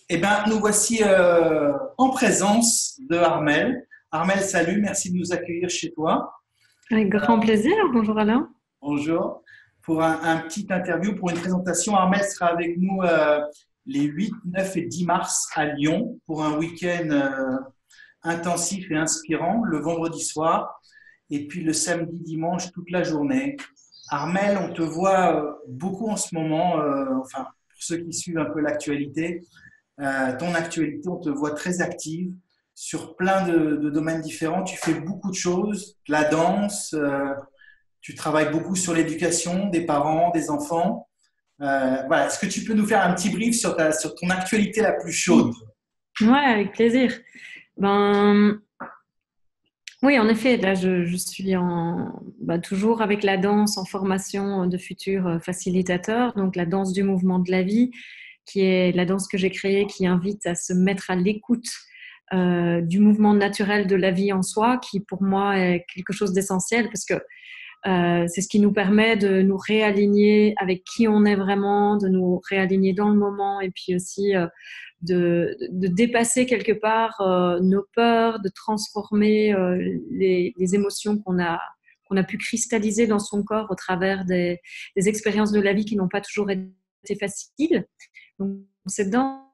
Eh bien, nous voici en présence de Armel. Armel, salut, merci de nous accueillir chez toi. Avec grand plaisir. Bonjour Alain. Bonjour. Pour un petit interview, pour une présentation, Armel sera avec nous les 8, 9 et 10 mars à Lyon pour un week-end intensif et inspirant le vendredi soir et puis le samedi, dimanche, toute la journée. Armel, on te voit beaucoup en ce moment, enfin, pour ceux qui suivent un peu l'actualité, ton actualité, on te voit très active sur plein de domaines différents. Tu fais beaucoup de choses, de la danse, tu travailles beaucoup sur l'éducation des parents, des enfants. Voilà. Est-ce que tu peux nous faire un petit brief sur ton actualité la plus chaude? Ouais, avec plaisir. Ben, oui, en effet, là, je suis toujours avec la danse en formation de futurs facilitateurs, donc la danse du mouvement de la vie, qui est la danse que j'ai créée, qui invite à se mettre à l'écoute du mouvement naturel de la vie en soi, qui pour moi est quelque chose d'essentiel parce que c'est ce qui nous permet de nous réaligner avec qui on est vraiment, de nous réaligner dans le moment et puis aussi de dépasser quelque part nos peurs, de transformer les émotions qu'on a pu cristalliser dans son corps au travers des expériences de la vie qui n'ont pas toujours été faciles. Donc, c'est dans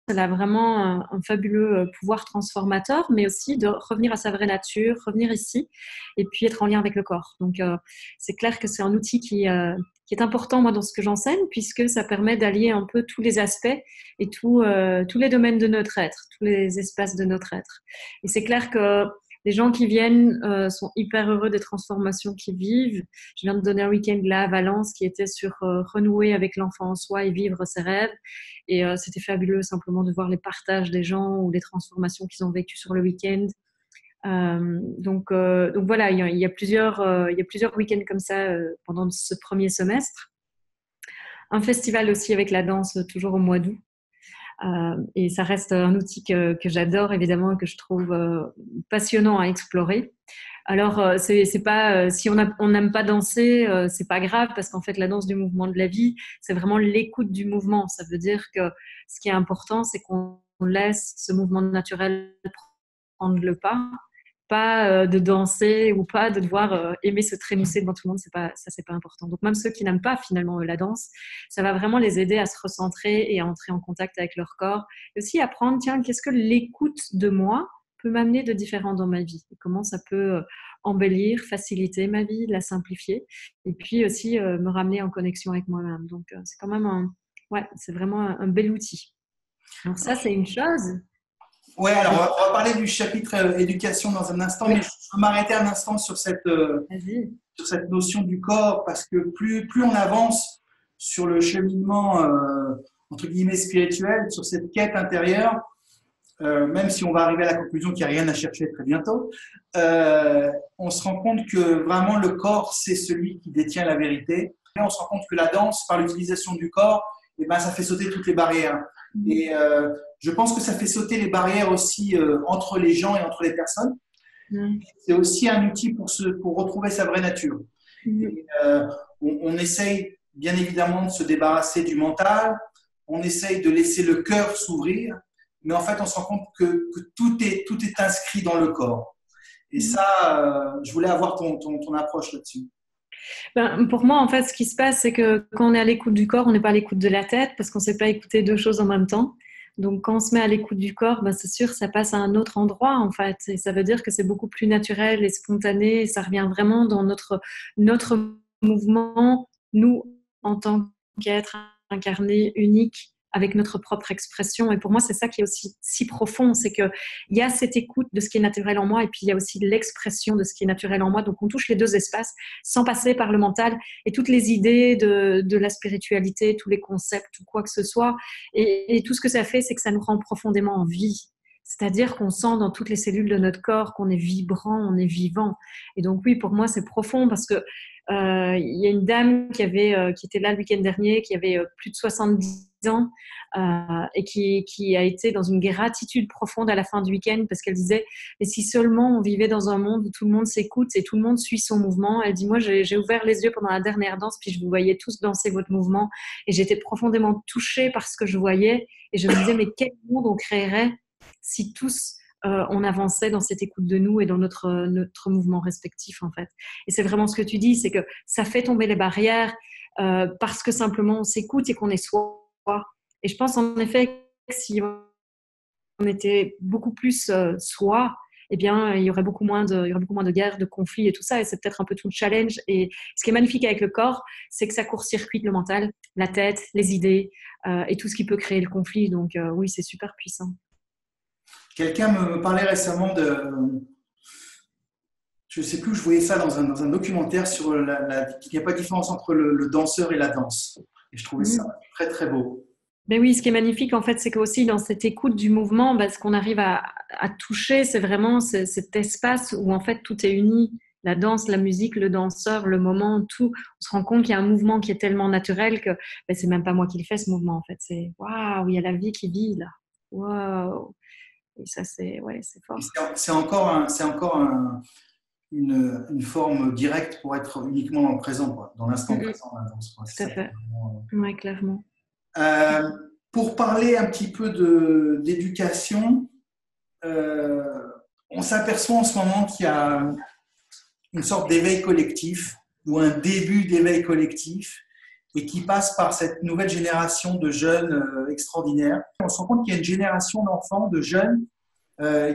elle a vraiment un fabuleux pouvoir transformateur, mais aussi de revenir à sa vraie nature, revenir ici, et puis être en lien avec le corps. Donc, c'est clair que c'est un outil qui est important, moi, dans ce que j'enseigne, puisque ça permet d'allier un peu tous les aspects et tous les domaines de notre être, tous les espaces de notre être. Et c'est clair que les gens qui viennent sont hyper heureux des transformations qu'ils vivent. Je viens de donner un week-end là à Valence qui était sur renouer avec l'enfant en soi et vivre ses rêves. Et c'était fabuleux simplement de voir les partages des gens ou les transformations qu'ils ont vécues sur le week-end. Donc voilà, il y a plusieurs week-ends comme ça pendant ce premier semestre. Un festival aussi avec la danse, toujours au mois d'août. Et ça reste un outil que j'adore évidemment et que je trouve passionnant à explorer. Alors, c'est pas si on n'aime pas danser, c'est pas grave parce qu'en fait, la danse du mouvement de la vie, c'est vraiment l'écoute du mouvement. Ça veut dire que ce qui est important, c'est qu'on laisse ce mouvement naturel prendre le pas de danser ou pas de devoir aimer se trémousser devant tout le monde. C'est pas important. Donc même ceux qui n'aiment pas finalement la danse, ça va vraiment les aider à se recentrer et à entrer en contact avec leur corps. Et aussi apprendre, tiens, qu'est-ce que l'écoute de moi peut m'amener de différent dans ma vie et comment ça peut embellir, faciliter ma vie, la simplifier et puis aussi me ramener en connexion avec moi-même. Donc c'est quand même ouais, c'est vraiment un bel outil. Donc ça, c'est une chose. Ouais, alors on va parler du chapitre éducation dans un instant, Oui, mais je veux m'arrêter un instant vas-y. sur cette notion du corps, parce que plus on avance sur le cheminement, entre guillemets, spirituel, sur cette quête intérieure, même si on va arriver à la conclusion qu'il n'y a rien à chercher très bientôt, on se rend compte que vraiment le corps, c'est celui qui détient la vérité. Et on se rend compte que la danse, par l'utilisation du corps, eh ben, ça fait sauter toutes les barrières. Et je pense que ça fait sauter les barrières aussi entre les gens et entre les personnes. Mm. C'est aussi un outil pour retrouver sa vraie nature. Mm. Et, on essaye bien évidemment de se débarrasser du mental, on essaye de laisser le cœur s'ouvrir, mais en fait on se rend compte que tout est inscrit dans le corps. Et Mm. ça, je voulais avoir ton approche là-dessus. Ben, pour moi, en fait, ce qui se passe, c'est que quand on est à l'écoute du corps, on n'est pas à l'écoute de la tête parce qu'on ne sait pas écouter deux choses en même temps. Donc, quand on se met à l'écoute du corps, ben, c'est sûr, ça passe à un autre endroit, en fait. Et ça veut dire que c'est beaucoup plus naturel et spontané. Et ça revient vraiment dans notre mouvement, nous, en tant qu'être incarné, unique, avec notre propre expression. Et pour moi, c'est ça qui est aussi si profond, c'est qu'il y a cette écoute de ce qui est naturel en moi et puis il y a aussi l'expression de ce qui est naturel en moi. Donc, on touche les deux espaces sans passer par le mental et toutes les idées de la spiritualité, tous les concepts ou quoi que ce soit. Et tout ce que ça fait, c'est que ça nous rend profondément en vie. C'est-à-dire qu'on sent dans toutes les cellules de notre corps qu'on est vibrant, on est vivant. Et donc oui, pour moi, c'est profond parce que il y a une dame qui était là le week-end dernier, qui avait plus de 70 ans et qui a été dans une gratitude profonde à la fin du week-end parce qu'elle disait, et si seulement on vivait dans un monde où tout le monde s'écoute et tout le monde suit son mouvement. Elle dit, moi, j'ai ouvert les yeux pendant la dernière danse, puis je vous voyais tous danser votre mouvement et j'étais profondément touchée par ce que je voyais et je me disais, mais quel monde on créerait si tous on avançait dans cette écoute de nous et dans notre mouvement respectif, en fait. Et c'est vraiment ce que tu dis, c'est que ça fait tomber les barrières parce que simplement on s'écoute et qu'on est soi. Et je pense en effet que si on était beaucoup plus soi, eh bien, il y aurait beaucoup moins de guerres, de conflits et tout ça. Et c'est peut-être un peu tout le challenge. Et ce qui est magnifique avec le corps, c'est que ça court-circuite le mental, la tête, les idées et tout ce qui peut créer le conflit. Donc oui, c'est super puissant. Quelqu'un me parlait récemment je ne sais plus où je voyais ça dans un documentaire sur qu'il n'y a pas de différence entre le danseur et la danse. Et je trouvais ça très, très beau. Ben oui, ce qui est magnifique, en fait, c'est qu'aussi dans cette écoute du mouvement, ce qu'on arrive à toucher, c'est vraiment cet espace où, en fait, tout est uni. La danse, la musique, le danseur, le moment, tout. On se rend compte qu'il y a un mouvement qui est tellement naturel que c'est même pas moi qui le fais, ce mouvement, en fait. C'est waouh, il y a la vie qui vit, là. Waouh. Et ça, c'est fort. C'est encore une forme directe pour être uniquement dans le présent, quoi, dans l'instant présent de la danse. Tout à fait. Oui, clairement. Pour parler un petit peu d'éducation, on s'aperçoit en ce moment qu'il y a une sorte d'éveil collectif ou un début d'éveil collectif et qui passe par cette nouvelle génération de jeunes extraordinaires. On se rend compte qu'il y a une génération d'enfants, de jeunes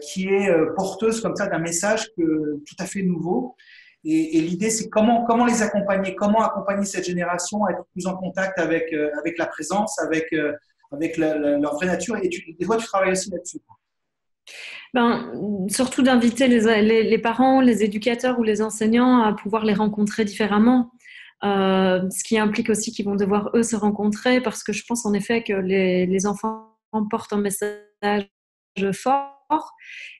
qui est porteuse comme ça d'un message tout à fait nouveau. Et l'idée, c'est comment les accompagner, comment accompagner cette génération à être plus en contact avec la présence, avec leur vraie nature. Et des fois, tu travailles aussi là-dessus. Surtout d'inviter les parents, les éducateurs ou les enseignants à pouvoir les rencontrer différemment. Ce qui implique aussi qu'ils vont devoir, eux, se rencontrer parce que je pense en effet que les enfants portent un message fort.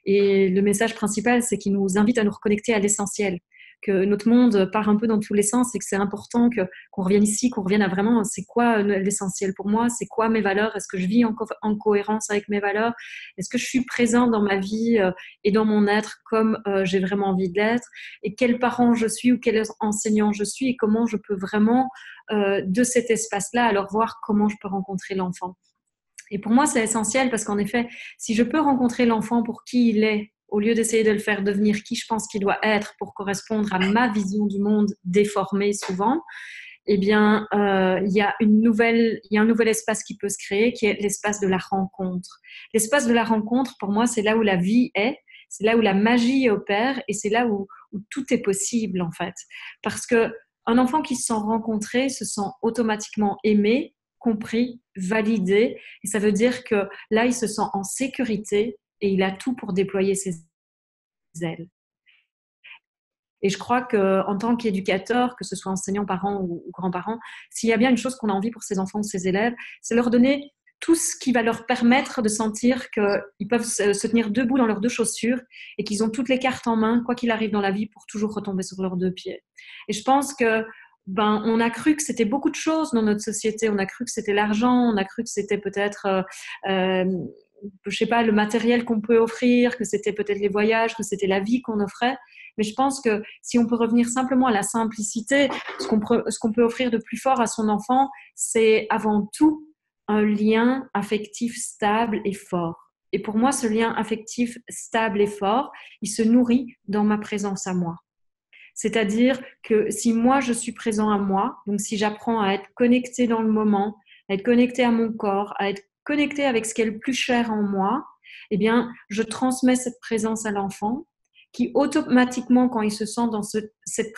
Et le message principal, c'est qu'il nous invite à nous reconnecter à l'essentiel, que notre monde part un peu dans tous les sens et que c'est important qu'on revienne ici, qu'on revienne à vraiment c'est quoi l'essentiel pour moi, c'est quoi mes valeurs, est-ce que je vis en cohérence avec mes valeurs, est-ce que je suis présent dans ma vie et dans mon être comme j'ai vraiment envie de l'être, et quel parent je suis ou quel enseignant je suis et comment je peux vraiment de cet espace-là alors voir comment je peux rencontrer l'enfant. Et pour moi, c'est essentiel parce qu'en effet, si je peux rencontrer l'enfant pour qui il est, au lieu d'essayer de le faire devenir qui je pense qu'il doit être pour correspondre à ma vision du monde déformée souvent, eh bien, il y a un nouvel espace qui peut se créer, qui est l'espace de la rencontre. L'espace de la rencontre, pour moi, c'est là où la vie est, c'est là où la magie opère et c'est là où tout est possible, en fait. Parce qu'un enfant qui se sent rencontré se sent automatiquement aimé, compris, validé. Et ça veut dire que là, il se sent en sécurité et il a tout pour déployer ses ailes. Et je crois qu'en tant qu'éducateur, que ce soit enseignant, parent ou grands-parents, s'il y a bien une chose qu'on a envie pour ses enfants ou ses élèves, c'est leur donner tout ce qui va leur permettre de sentir qu'ils peuvent se tenir debout dans leurs deux chaussures et qu'ils ont toutes les cartes en main, quoi qu'il arrive dans la vie, pour toujours retomber sur leurs deux pieds. Et je pense que on a cru que c'était beaucoup de choses dans notre société. On a cru que c'était l'argent, on a cru que c'était peut-être, je sais pas, le matériel qu'on peut offrir, que c'était peut-être les voyages, que c'était la vie qu'on offrait. Mais je pense que si on peut revenir simplement à la simplicité, ce qu'on peut offrir de plus fort à son enfant, c'est avant tout un lien affectif stable et fort. Et pour moi, ce lien affectif stable et fort, il se nourrit dans ma présence à moi. C'est-à-dire que si moi, je suis présent à moi, donc si j'apprends à être connectée dans le moment, à être connectée à mon corps, à être connectée avec ce qui est le plus cher en moi, eh bien, je transmets cette présence à l'enfant qui automatiquement, quand il se sent dans cette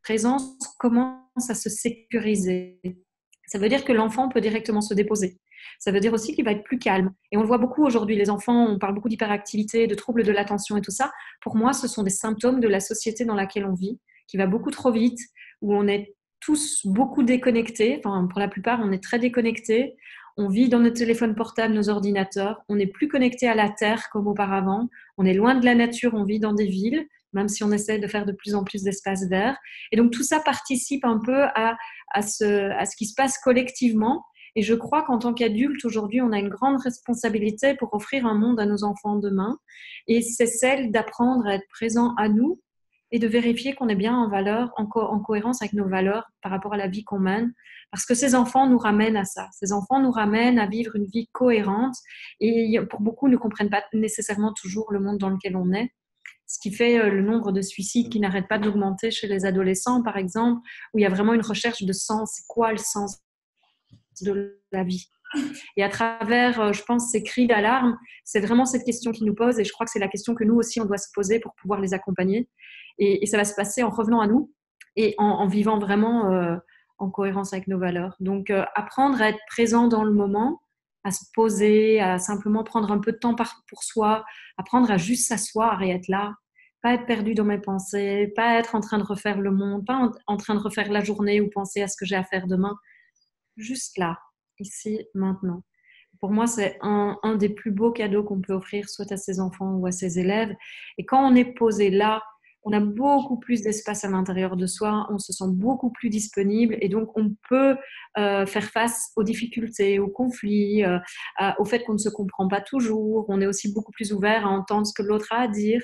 présence, commence à se sécuriser. Ça veut dire que l'enfant peut directement se déposer. Ça veut dire aussi qu'il va être plus calme. Et on le voit beaucoup aujourd'hui, les enfants, on parle beaucoup d'hyperactivité, de troubles de l'attention et tout ça. Pour moi, ce sont des symptômes de la société dans laquelle on vit, qui va beaucoup trop vite, où on est tous beaucoup déconnectés. Enfin, pour la plupart, on est très déconnectés. On vit dans nos téléphones portables, nos ordinateurs. On n'est plus connecté à la terre comme auparavant. On est loin de la nature. On vit dans des villes, même si on essaie de faire de plus en plus d'espaces verts. Et donc, tout ça participe un peu à ce qui se passe collectivement. Et je crois qu'en tant qu'adulte, aujourd'hui, on a une grande responsabilité pour offrir un monde à nos enfants demain. Et c'est celle d'apprendre à être présent à nous et de vérifier qu'on est bien en valeur, en cohérence avec nos valeurs par rapport à la vie qu'on mène. Parce que ces enfants nous ramènent à ça. Ces enfants nous ramènent à vivre une vie cohérente. Et pour beaucoup, ne comprennent pas nécessairement toujours le monde dans lequel on est. Ce qui fait le nombre de suicides qui n'arrête pas d'augmenter chez les adolescents, par exemple, où il y a vraiment une recherche de sens. C'est quoi le sens de la vie? Et à travers, je pense, ces cris d'alarme, c'est vraiment cette question qui nous pose. Et je crois que c'est la question que nous aussi, on doit se poser pour pouvoir les accompagner. Et ça va se passer en revenant à nous et en vivant vraiment en cohérence avec nos valeurs. Donc, apprendre à être présent dans le moment, à se poser, à simplement prendre un peu de temps pour soi, apprendre à juste s'asseoir et être là, pas être perdu dans mes pensées, pas être en train de refaire le monde, pas en train de refaire la journée ou penser à ce que j'ai à faire demain. Juste là, ici, maintenant. Pour moi, c'est un des plus beaux cadeaux qu'on peut offrir soit à ses enfants ou à ses élèves. Et quand on est posé là, on a beaucoup plus d'espace à l'intérieur de soi, on se sent beaucoup plus disponible et donc on peut faire face aux difficultés, aux conflits, au fait qu'on ne se comprend pas toujours. On est aussi beaucoup plus ouvert à entendre ce que l'autre a à dire.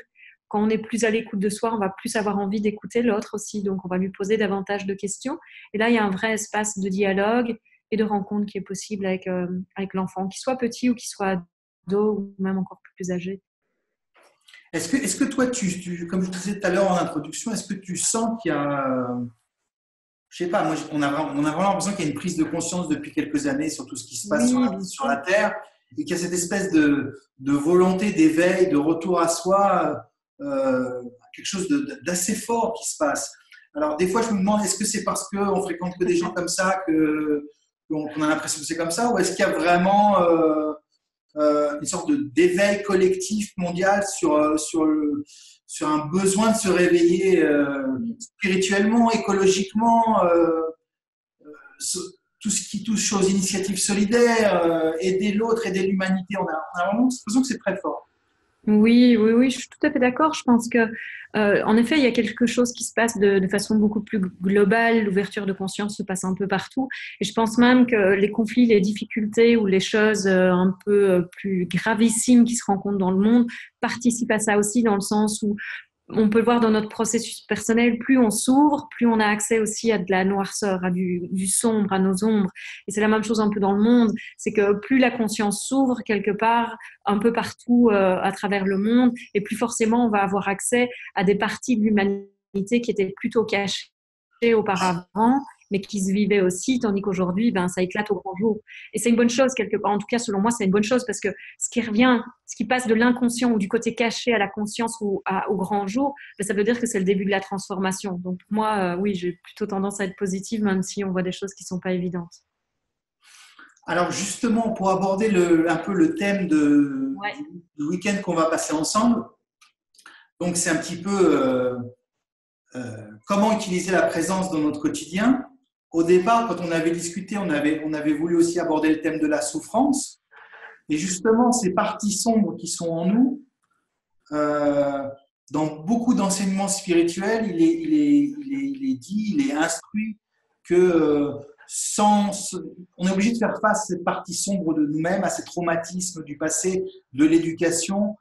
Quand on est plus à l'écoute de soi, on va plus avoir envie d'écouter l'autre aussi, donc on va lui poser davantage de questions. Et là, il y a un vrai espace de dialogue et de rencontre qui est possible avec l'enfant, qu'il soit petit ou qu'il soit ado ou même encore plus âgé. Est-ce que toi, comme je te disais tout à l'heure en introduction, est-ce que tu sens qu'il y a, je sais pas, moi, on a vraiment l'impression qu'il y a une prise de conscience depuis quelques années sur tout ce qui se passe sur la Terre et qu'il y a cette espèce de volonté d'éveil, de retour à soi, quelque chose d'assez fort qui se passe. Alors, des fois, je me demande, est-ce que c'est parce qu'on fréquente que des gens comme ça qu'on a l'impression que c'est comme ça ou est-ce qu'il y a vraiment une sorte d'éveil collectif mondial sur un besoin de se réveiller spirituellement, écologiquement, tout ce qui touche aux initiatives solidaires, aider l'autre, aider l'humanité. On a vraiment l'impression que c'est très fort. Oui, je suis tout à fait d'accord. Je pense que, en effet, il y a quelque chose qui se passe de façon beaucoup plus globale. L'ouverture de conscience se passe un peu partout. Et je pense même que les conflits, les difficultés ou les choses un peu plus gravissimes qui se rencontrent dans le monde participent à ça aussi, dans le sens où on peut le voir dans notre processus personnel, plus on s'ouvre, plus on a accès aussi à de la noirceur, à du sombre, à nos ombres. Et c'est la même chose un peu dans le monde, c'est que plus la conscience s'ouvre quelque part, un peu partout à travers le monde, et plus forcément on va avoir accès à des parties de l'humanité qui étaient plutôt cachées auparavant, mais qui se vivaient aussi, tandis qu'aujourd'hui, ben, ça éclate au grand jour. Et c'est une bonne chose, quelque part. En tout cas, selon moi, c'est une bonne chose parce que ce qui revient, ce qui passe de l'inconscient ou du côté caché à la conscience ou au grand jour, ben, ça veut dire que c'est le début de la transformation. Donc, pour moi, oui, j'ai plutôt tendance à être positive, même si on voit des choses qui ne sont pas évidentes. Alors, justement, pour aborder un peu le thème du week-end qu'on va passer ensemble, donc c'est un petit peu comment utiliser la présence dans notre quotidien. Au départ, quand on avait discuté, on avait voulu aussi aborder le thème de la souffrance. Et justement, ces parties sombres qui sont en nous, dans beaucoup d'enseignements spirituels, il est dit, il est instruit que on est obligé de faire face à cette partie sombre de nous-mêmes, à ces traumatismes du passé, de l'éducation,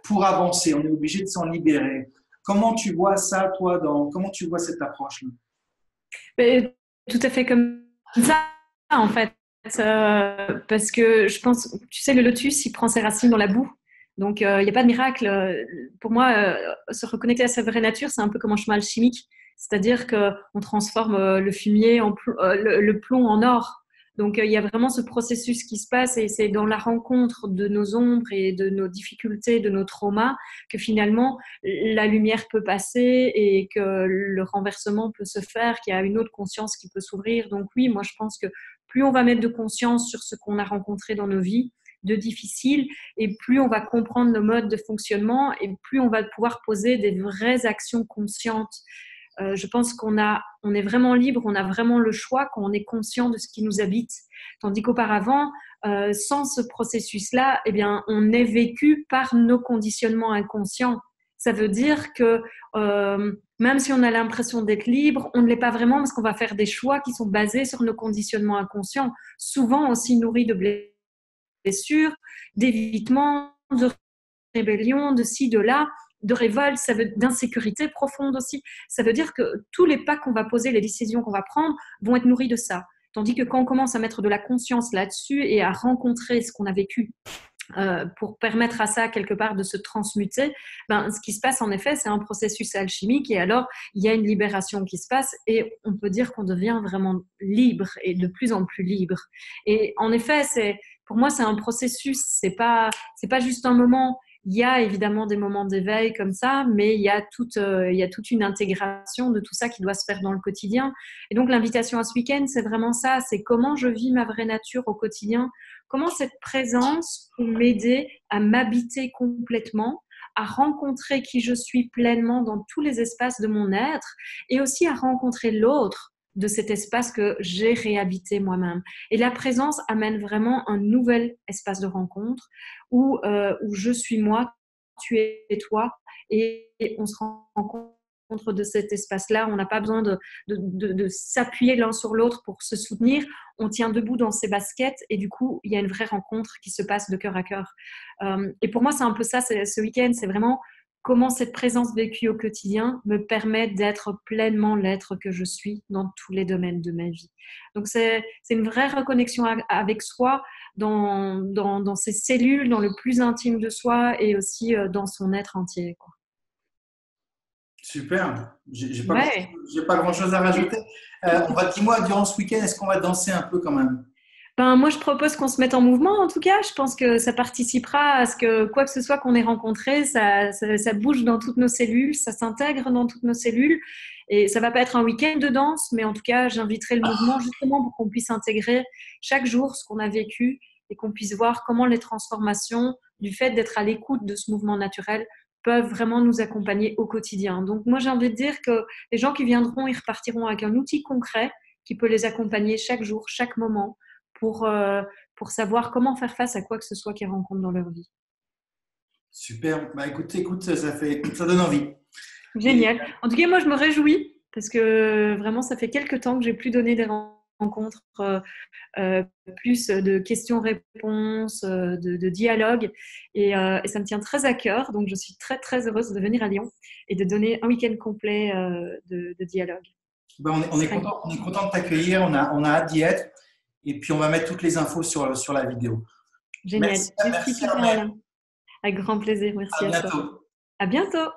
pour avancer. On est obligé de s'en libérer. Comment tu vois ça, toi, comment tu vois cette approche-là? Mais, tout à fait comme ça, en fait. Parce que je pense, tu sais, le lotus, il prend ses racines dans la boue. Donc, il n'y a pas de miracle. Pour moi, se reconnecter à sa vraie nature, c'est un peu comme un chemin alchimique. C'est-à-dire qu'on transforme le fumier, le plomb en or. Donc, il y a vraiment ce processus qui se passe et c'est dans la rencontre de nos ombres et de nos difficultés, de nos traumas, que finalement, la lumière peut passer et que le renversement peut se faire, qu'il y a une autre conscience qui peut s'ouvrir. Donc oui, moi, je pense que plus on va mettre de conscience sur ce qu'on a rencontré dans nos vies, de difficile, et plus on va comprendre nos modes de fonctionnement et plus on va pouvoir poser des vraies actions conscientes Je pense on est vraiment libre, on a vraiment le choix quand on est conscient de ce qui nous habite. Tandis qu'auparavant, sans ce processus-là, eh bien, on est vécu par nos conditionnements inconscients. Ça veut dire que même si on a l'impression d'être libre, on ne l'est pas vraiment parce qu'on va faire des choix qui sont basés sur nos conditionnements inconscients, souvent aussi nourris de blessures, d'évitement, de rébellion, de ci, de là, de révolte, d'insécurité profonde aussi. Ça veut dire que tous les pas qu'on va poser, les décisions qu'on va prendre vont être nourris de ça. Tandis que quand on commence à mettre de la conscience là-dessus et à rencontrer ce qu'on a vécu pour permettre à ça quelque part de se transmuter, ce qui se passe en effet, c'est un processus alchimique et alors il y a une libération qui se passe et on peut dire qu'on devient vraiment libre et de plus en plus libre. Et en effet, pour moi, c'est un processus, c'est pas juste un moment. Il y a évidemment des moments d'éveil comme ça, mais il y a toute une intégration de tout ça qui doit se faire dans le quotidien. Et donc, l'invitation à ce week-end, c'est vraiment ça, c'est comment je vis ma vraie nature au quotidien, comment cette présence peut m'aider à m'habiter complètement, à rencontrer qui je suis pleinement dans tous les espaces de mon être et aussi à rencontrer l'autre de cet espace que j'ai réhabité moi-même. Et la présence amène vraiment un nouvel espace de rencontre où je suis moi, tu es toi, et on se rencontre de cet espace-là. On n'a pas besoin de s'appuyer l'un sur l'autre pour se soutenir. On tient debout dans ses baskets et du coup, il y a une vraie rencontre qui se passe de cœur à cœur. Et pour moi, c'est un peu ça, ce week-end, c'est vraiment comment cette présence vécue au quotidien me permet d'être pleinement l'être que je suis dans tous les domaines de ma vie. Donc, c'est une vraie reconnexion avec soi dans ses cellules, dans le plus intime de soi et aussi dans son être entier, quoi. Super, j'ai pas grand-chose à rajouter. Dis-moi, durant ce week-end, est-ce qu'on va danser un peu quand même? Moi, je propose qu'on se mette en mouvement, en tout cas. Je pense que ça participera à ce que quoi que ce soit qu'on ait rencontré, ça bouge dans toutes nos cellules, ça s'intègre dans toutes nos cellules. Et ça va pas être un week-end de danse, mais en tout cas, j'inviterai le mouvement justement pour qu'on puisse intégrer chaque jour ce qu'on a vécu et qu'on puisse voir comment les transformations du fait d'être à l'écoute de ce mouvement naturel peuvent vraiment nous accompagner au quotidien. Donc, moi, j'ai envie de dire que les gens qui viendront, ils repartiront avec un outil concret qui peut les accompagner chaque jour, chaque moment, pour savoir comment faire face à quoi que ce soit qu'ils rencontrent dans leur vie. Super. Écoute, ça donne envie. Génial. En tout cas, moi, je me réjouis parce que vraiment, ça fait quelques temps que j'ai plus donné des rencontres, plus de questions-réponses, de dialogue. Et ça me tient très à cœur. Donc, je suis très, très heureuse de venir à Lyon et de donner un week-end complet de dialogue. On est content de t'accueillir. On a hâte d'y être. Et puis, on va mettre toutes les infos sur la vidéo. Génial. Merci Alain. Avec grand plaisir. Merci à toi. Bientôt. À bientôt.